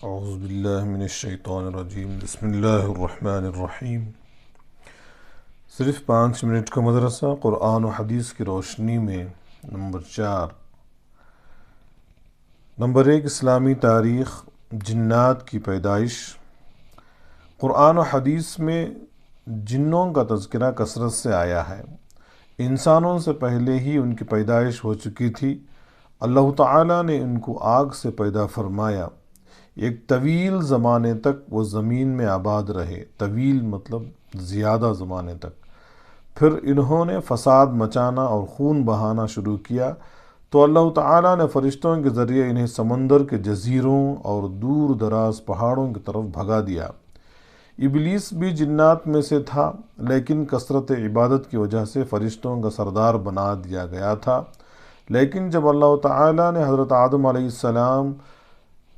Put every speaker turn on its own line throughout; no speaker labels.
اعوذ باللہ من الشیطان الرجیم بسم اللہ الرحمن الرحیم۔ صرف 5 منٹ کا مدرسہ قرآن و حدیث کی روشنی میں۔ نمبر 4، نمبر 1، اسلامی تاریخ، جنات کی پیدائش۔ قرآن و حدیث میں جنوں کا تذکرہ کثرت سے آیا ہے۔ انسانوں سے پہلے ہی ان کی پیدائش ہو چکی تھی۔ اللہ تعالیٰ نے ان کو آگ سے پیدا فرمایا۔ ایک طویل زمانے تک وہ زمین میں آباد رہے۔ طویل مطلب زیادہ زمانے تک۔ پھر انہوں نے فساد مچانا اور خون بہانا شروع کیا، تو اللہ تعالیٰ نے فرشتوں کے ذریعے انہیں سمندر کے جزیروں اور دور دراز پہاڑوں کی طرف بھگا دیا۔ ابلیس بھی جنات میں سے تھا، لیکن کثرت عبادت کی وجہ سے فرشتوں کا سردار بنا دیا گیا تھا۔ لیکن جب اللہ تعالیٰ نے حضرت آدم علیہ السلام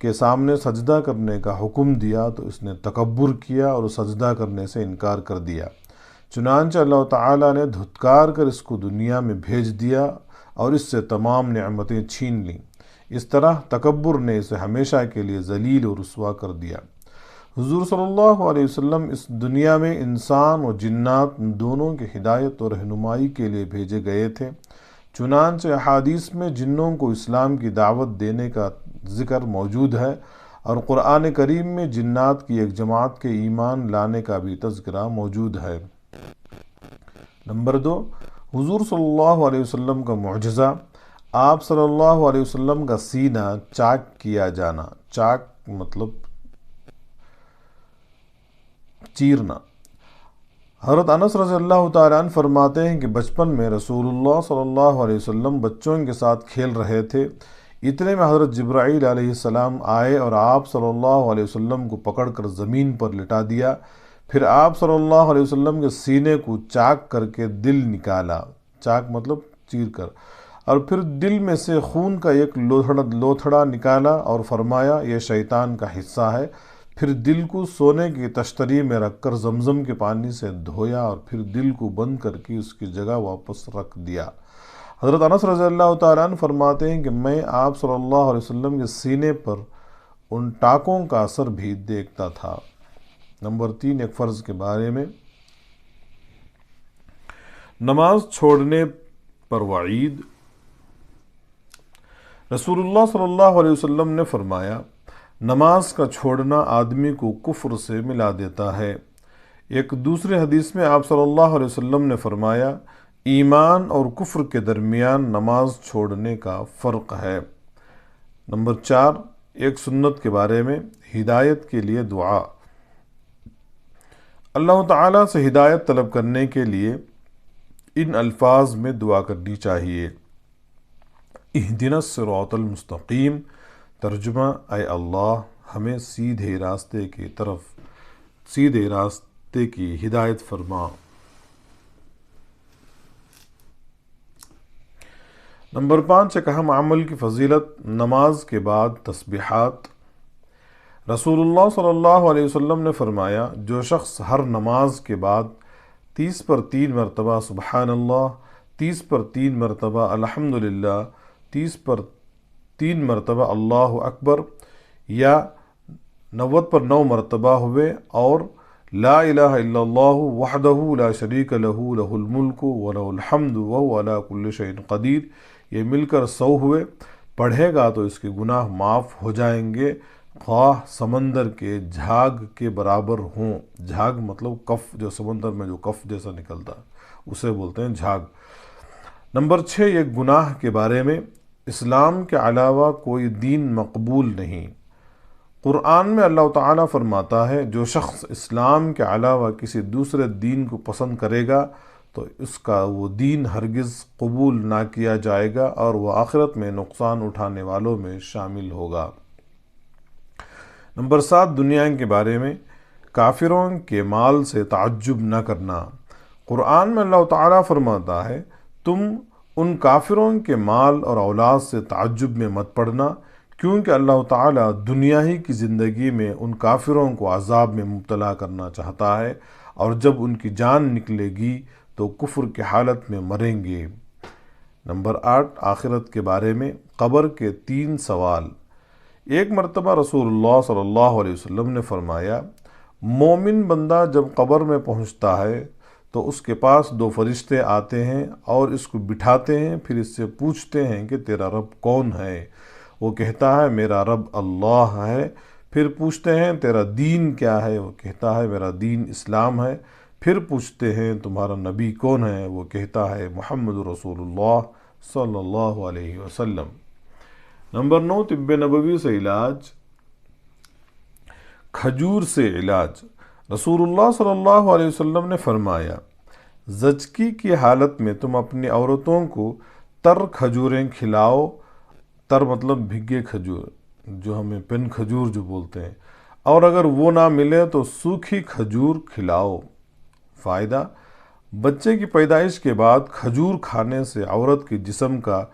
کے سامنے سجدہ کرنے کا حکم دیا تو اس نے تکبر کیا اور سجدہ کرنے سے انکار کر دیا۔ چنانچہ اللہ تعالیٰ نے دھتکار کر اس کو دنیا میں بھیج دیا اور اس سے تمام نعمتیں چھین لیں۔ اس طرح تکبر نے اسے ہمیشہ کے لیے ذلیل اور رسوا کر دیا۔ حضور صلی اللہ علیہ وسلم اس دنیا میں انسان اور جنات دونوں کی ہدایت اور رہنمائی کے لیے بھیجے گئے تھے۔ چنانچہ احادیث میں جنوں کو اسلام کی دعوت دینے کا ذکر موجود ہے، اور قرآن کریم میں جنات کی ایک جماعت کے ایمان لانے کا بھی تذکرہ موجود ہے۔ نمبر 2، حضور صلی اللہ علیہ وسلم کا معجزہ۔ آپ صلی اللہ علیہ وسلم کا سینہ چاک کیا جانا۔ چاک مطلب چیرنا۔ حضرت انس رضی اللہ تعالیٰ عنہ فرماتے ہیں کہ بچپن میں رسول اللہ صلی اللہ علیہ وسلم بچوں کے ساتھ کھیل رہے تھے۔ اتنے میں حضرت جبرائیل علیہ السلام آئے اور آپ صلی اللہ علیہ وسلم کو پکڑ کر زمین پر لٹا دیا۔ پھر آپ صلی اللہ علیہ وسلم کے سینے کو چاک کر کے دل نکالا۔ چاک مطلب چیر کر، اور پھر دل میں سے خون کا ایک لوتھڑا نکالا اور فرمایا یہ شیطان کا حصہ ہے۔ پھر دل کو سونے کی تشتری میں رکھ کر زمزم کے پانی سے دھویا اور پھر دل کو بند کر کے اس کی جگہ واپس رکھ دیا۔ حضرت انس رضی اللہ تعالیٰ عنہ فرماتے ہیں کہ میں آپ صلی اللہ علیہ وسلم کے سینے پر ان ٹاکوں کا اثر بھی دیکھتا تھا۔ نمبر 3، ایک فرض کے بارے میں۔ نماز چھوڑنے پر وعید۔ رسول اللہ صلی اللہ علیہ وسلم نے فرمایا، نماز کا چھوڑنا آدمی کو کفر سے ملا دیتا ہے۔ ایک دوسرے حدیث میں آپ صلی اللہ علیہ وسلم نے فرمایا، ایمان اور کفر کے درمیان نماز چھوڑنے کا فرق ہے۔ نمبر 4، ایک سنت کے بارے میں۔ ہدایت کے لیے دعا۔ اللہ تعالیٰ سے ہدایت طلب کرنے کے لیے ان الفاظ میں دعا کرنی چاہیے۔ اہدنا الصراط المستقیم۔ ترجمہ، اے اللہ ہمیں سیدھے راستے کی ہدایت فرما۔ نمبر 5، ایک اہم عمل کی فضیلت۔ نماز کے بعد تسبیحات۔ رسول اللہ صلی اللہ علیہ وسلم نے فرمایا، جو شخص ہر نماز کے بعد 30 پر 3 مرتبہ سبحان اللہ، 30 پر 3 مرتبہ الحمدللہ، 30 پر 3 مرتبہ اللہ اکبر، یا 90 پر 9 مرتبہ ہوئے، اور لا الہ الا اللہ وحدہ لا شریک لہ لہ الملک ولہ الحمد وہو علی کل شیء قدیر، یہ مل کر 100 ہوئے، پڑھے گا تو اس کے گناہ معاف ہو جائیں گے، خواہ سمندر کے جھاگ کے برابر ہوں۔ جھاگ مطلب کف، جو سمندر میں جو کف جیسا نکلتا اسے بولتے ہیں جھاگ۔ نمبر 6، ایک گناہ کے بارے میں۔ اسلام کے علاوہ کوئی دین مقبول نہیں۔ قرآن میں اللہ تعالیٰ فرماتا ہے، جو شخص اسلام کے علاوہ کسی دوسرے دین کو پسند کرے گا تو اس کا وہ دین ہرگز قبول نہ کیا جائے گا اور وہ آخرت میں نقصان اٹھانے والوں میں شامل ہوگا۔ نمبر 7، دنیا کے بارے میں۔ کافروں کے مال سے تعجب نہ کرنا۔ قرآن میں اللہ تعالیٰ فرماتا ہے، تم ان کافروں کے مال اور اولاد سے تعجب میں مت پڑنا، کیونکہ اللہ تعالیٰ دنیا ہی کی زندگی میں ان کافروں کو عذاب میں مبتلا کرنا چاہتا ہے، اور جب ان کی جان نکلے گی تو کفر کی حالت میں مریں گے۔ نمبر 8، آخرت کے بارے میں۔ قبر کے 3 سوال۔ ایک مرتبہ رسول اللہ صلی اللہ علیہ وسلم نے فرمایا، مومن بندہ جب قبر میں پہنچتا ہے تو اس کے پاس دو فرشتے آتے ہیں اور اس کو بٹھاتے ہیں، پھر اس سے پوچھتے ہیں کہ تیرا رب کون ہے؟ وہ کہتا ہے میرا رب اللہ ہے۔ پھر پوچھتے ہیں تیرا دین کیا ہے؟ وہ کہتا ہے میرا دین اسلام ہے۔ پھر پوچھتے ہیں تمہارا نبی کون ہے؟ وہ کہتا ہے محمد رسول اللہ صلی اللہ علیہ وسلم۔ نمبر 9، طب نبوی سے علاج، کھجور سے علاج۔ رسول اللہ صلی اللہ علیہ وسلم نے فرمایا، زچگی کی حالت میں تم اپنی عورتوں کو تر کھجوریں کھلاؤ۔ تر مطلب بھگے کھجور، جو ہمیں پن کھجور جو بولتے ہیں، اور اگر وہ نہ ملے تو سوکھی کھجور کھلاؤ۔ فائدہ، بچے کی پیدائش کے بعد کھجور کھانے سے عورت کے جسم کا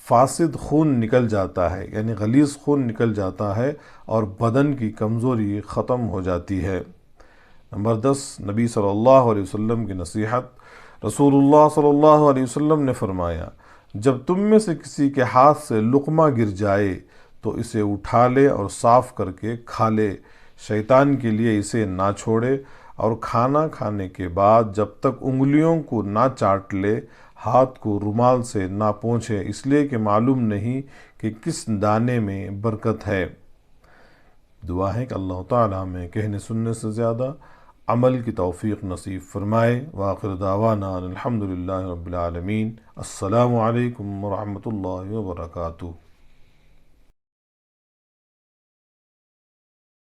فاسد خون نکل جاتا ہے، یعنی غلیظ خون نکل جاتا ہے اور بدن کی کمزوری ختم ہو جاتی ہے۔ نمبر 10، نبی صلی اللہ علیہ وسلم کی نصیحت۔ رسول اللہ صلی اللہ علیہ وسلم نے فرمایا، جب تم میں سے کسی کے ہاتھ سے لقمہ گر جائے تو اسے اٹھا لے اور صاف کر کے کھا لے، شیطان کے لیے اسے نہ چھوڑے، اور کھانا کھانے کے بعد جب تک انگلیوں کو نہ چاٹ لے، ہاتھ کو رومال سے نہ پونچھے، اس لیے کہ معلوم نہیں کہ کس دانے میں برکت ہے۔ دعا ہے کہ اللہ تعالیٰ ہمیں کہنے سننے سے زیادہ عمل کی توفیق نصیب فرمائے۔ وآخر دعوانا الحمدللہ رب العالمین۔ السلام علیکم ورحمۃ اللہ وبرکاتہ۔